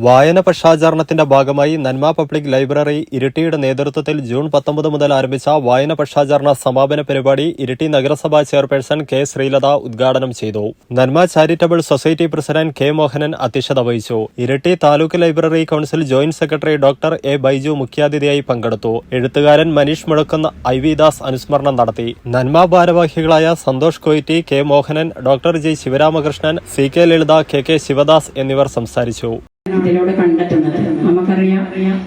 വായന പക്ഷാചരണത്തിന്റെ ഭാഗമായി നന്മ പബ്ലിക് ലൈബ്രറി ഇരിട്ടിയുടെ നേതൃത്വത്തിൽ ജൂൺ 19 മുതൽ ആരംഭിച്ച വായന പക്ഷാചരണ സമാപന പരിപാടി ഇരിട്ടി നഗരസഭാ ചെയർപേഴ്സൺ കെ ശ്രീലത ഉദ്ഘാടനം ചെയ്തു. നന്മ charitable society president K Mohanan അധ്യക്ഷത വഹിച്ചു. Iritty taluk library council joint secretary doctor A Baiju മുഖ്യാതിഥിയായി പങ്കെടുത്തു. എഴുത്തുകാരൻ മനീഷ് മുഴക്കുന്ന ഐ.വി. ദാസ് അനുസ്മരണം നടത്തി. നന്മ ഭാരവാഹികളായ Santhosh Koyitti, K Mohanan, doctor G Sivaramakrishnan, C K Lalitha, K Sivadas എന്നിവർ സംസാരിച്ചു. ഇതിലൂടെ കണ്ടെത്തുന്നത് നമുക്കറിയാം.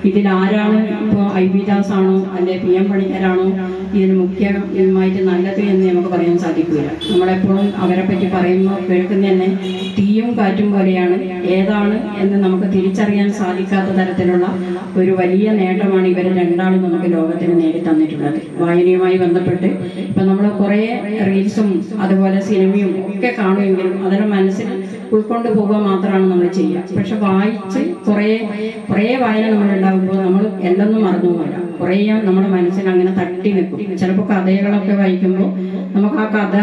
ഇതിലാരാണ് ഇപ്പോൾ ഐ.വി. ദാസ് ആണോ അല്ലെ PM പണിക്കരാണോ ഇതിന് മുഖ്യമായിട്ട് നല്ലത് എന്ന് നമുക്ക് പറയാൻ സാധിക്കില്ല. നമ്മളെപ്പോഴും അവരെ പറ്റി പറയുമ്പോൾ കേൾക്കുന്ന തന്നെ തീയും കാറ്റും പോലെയാണ്. ഏതാണ് എന്ന് നമുക്ക് തിരിച്ചറിയാൻ സാധിക്കാത്ത തരത്തിലുള്ള ഒരു വലിയ നേട്ടമാണ് ഇവർ രണ്ടാളും നമുക്ക് ലോകത്തിന് നേടി തന്നിട്ടുള്ളത്. വായനയുമായി ബന്ധപ്പെട്ട് ഇപ്പം നമ്മൾ കുറേ റീൽസും അതുപോലെ സിനിമയും ഒക്കെ കാണുമെങ്കിലും അതിനെ മനസ്സിൽ ഉൾക്കൊണ്ട് പോകുക മാത്രമാണ് നമ്മൾ ചെയ്യുക. പക്ഷെ വായിച്ച് കുറേ വായന നമ്മൾ ഉണ്ടാകുമ്പോൾ നമ്മൾ എന്തൊന്നും മറന്നു പോകില്ല. കുറേ നമ്മുടെ മനസ്സിൽ അങ്ങനെ തട്ടി നിൽക്കും. ചിലപ്പോൾ കഥകളൊക്കെ വായിക്കുമ്പോൾ നമുക്ക് ആ കഥ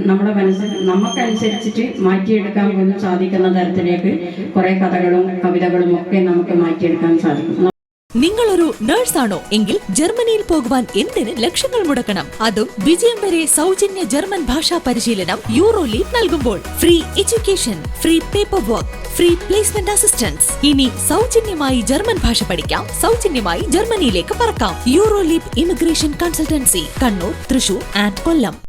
നമ്മുടെ മനസ്സിൽ നമുക്കനുസരിച്ചിട്ട് മാറ്റിയെടുക്കാൻ പോലും സാധിക്കുന്ന തരത്തിലേക്ക് കുറേ കഥകളും കവിതകളും ഒക്കെ നമുക്ക് മാറ്റിയെടുക്കാൻ സാധിക്കും. നിങ്ങളൊരു നഴ്സാണോ എങ്കിൽ ജർമ്മനിയിൽ പോകുവാൻ എന്തിന് ലക്ഷങ്ങൾ മുടക്കണം? അതും വിജയം വരെ സൗജന്യ ജർമ്മൻ ഭാഷാ പരിശീലനം യൂറോലീപ് നൽകുമ്പോൾ. Free education, free paper work, free placement assistance. ഇനി സൗജന്യമായി ജർമ്മൻ ഭാഷ പഠിക്കാം, സൗജന്യമായി ജർമ്മനിയിലേക്ക് പറക്കാം. Euroleap immigration consultancy, Kannur, Thrissur and Kollam.